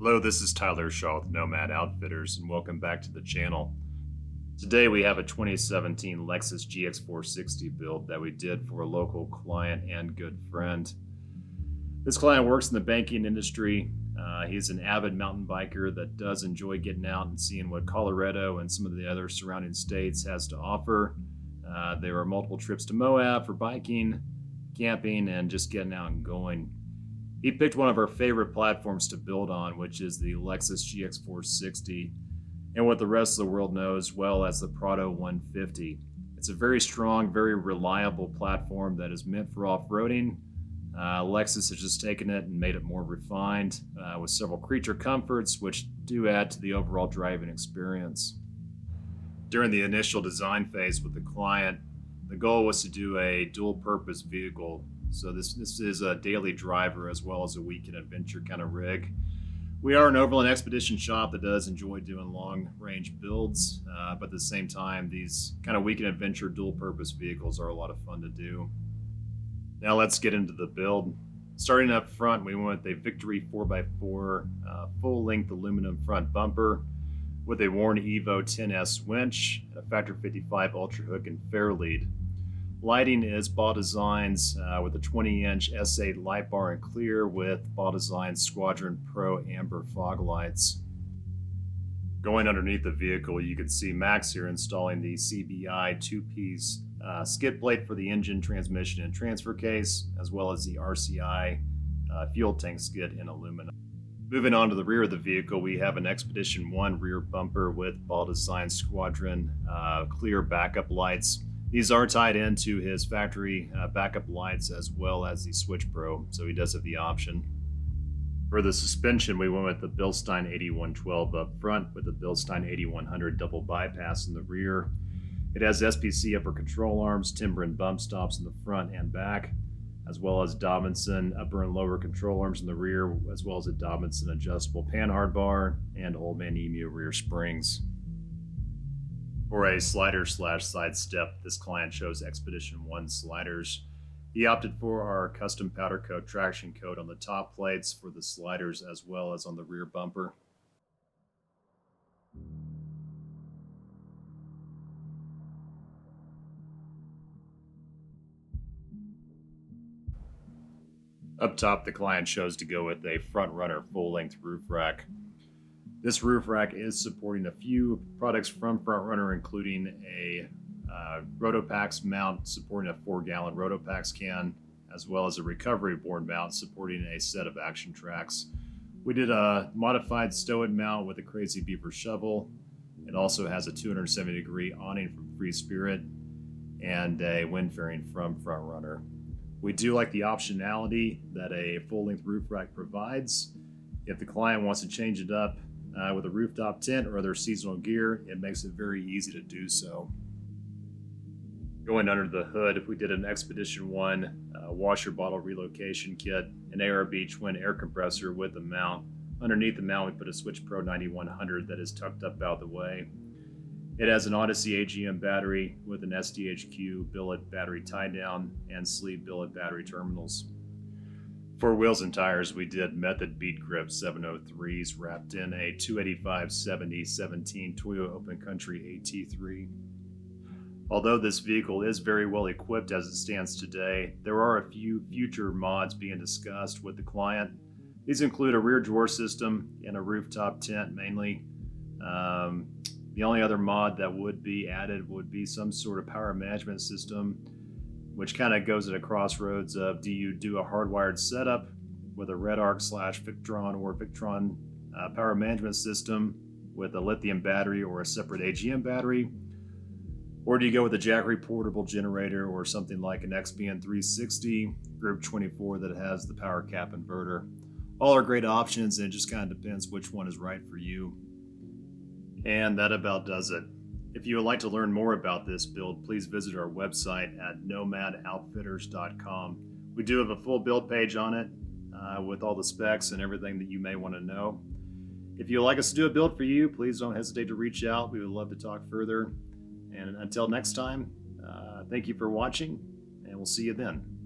Hello, this is Tyler Shaw with Nomad Outfitters, and welcome back to the channel. Today we have a 2017 Lexus GX460 build that we did for a local client and good friend. This client works in the banking industry. He's an avid mountain biker that does enjoy getting out and seeing what Colorado and some of the other surrounding states has to offer. There are multiple trips to Moab for biking, camping, and just getting out and going. He picked one of our favorite platforms to build on, which is the Lexus GX460, and what the rest of the world knows well as the Prado 150. It's a very strong, very reliable platform that is meant for off-roading. Lexus has just taken it and made it more refined with several creature comforts, which do add to the overall driving experience. During the initial design phase with the client, the goal was to do a dual-purpose vehicle. So this is a daily driver as well as a weekend adventure kind of rig. We are an Overland expedition shop that does enjoy doing long-range builds, but at the same time, these kind of weekend adventure dual-purpose vehicles are a lot of fun to do. Now let's get into the build. Starting up front, we went with a Victory 4x4 full-length aluminum front bumper with a Warn Evo 10S winch, a Factor 55 Ultra Hook, and fair lead. Lighting is Ball Designs with a 20-inch S8 light bar and clear with Ball Designs Squadron Pro Amber fog lights. Going underneath the vehicle, you can see Max here installing the CBI two-piece skid plate for the engine, transmission, and transfer case, as well as the RCI fuel tank skid in aluminum. Moving on to the rear of the vehicle, we have an Expedition 1 rear bumper with Ball Designs Squadron clear backup lights. These are tied into his factory backup lights as well as the Switch Pro, so he does have the option. For the suspension, we went with the Bilstein 8112 up front with the Bilstein 8100 double bypass in the rear. It has SPC upper control arms, timber and bump stops in the front and back, as well as Dobinson upper and lower control arms in the rear, as well as a Dobinson adjustable panhard bar and Old Man Emu rear springs. For a slider/side step, this client chose Expedition 1 sliders. He opted for our custom powder coat traction coat on the top plates for the sliders as well as on the rear bumper. Up top, the client chose to go with a front runner full-length roof rack. This roof rack is supporting a few products from Front Runner, including a Rotopax mount supporting a 4-gallon Rotopax can, as well as a recovery board mount supporting a set of action tracks. We did a modified Stow-It mount with a Crazy Beaver shovel. It also has a 270-degree awning from Free Spirit and a wind fairing from Front Runner. We do like the optionality that a full-length roof rack provides. If the client wants to change it up with a rooftop tent or other seasonal gear, it makes it very easy to do so. Going under the hood, we did an Expedition 1 washer bottle relocation kit, an ARB twin air compressor with a mount. Underneath the mount, we put a Switch Pro 9100 that is tucked up out of the way. It has an Odyssey AGM battery with an SDHQ billet battery tie down and sleeve billet battery terminals. For wheels and tires, we did Method Beat Grip 703s wrapped in a 285/70/17 Toyo Open Country AT3. Although this vehicle is very well equipped as it stands today, there are a few future mods being discussed with the client. These include a rear drawer system and a rooftop tent mainly. The only other mod that would be added would be some sort of power management system, which kind of goes at a crossroads of, do you do a hardwired setup with a RedArc/Victron or Victron power management system with a lithium battery or a separate AGM battery? Or do you go with a Jackery portable generator or something like an XBN 360 Group 24 that has the power cap inverter? All are great options, and it just kind of depends which one is right for you. And that about does it. If you would like to learn more about this build, please visit our website at nomadaoutfitters.com. We do have a full build page on it with all the specs and everything that you may want to know. If you'd like us to do a build for you, please don't hesitate to reach out. We would love to talk further. And until next time, thank you for watching, and we'll see you then.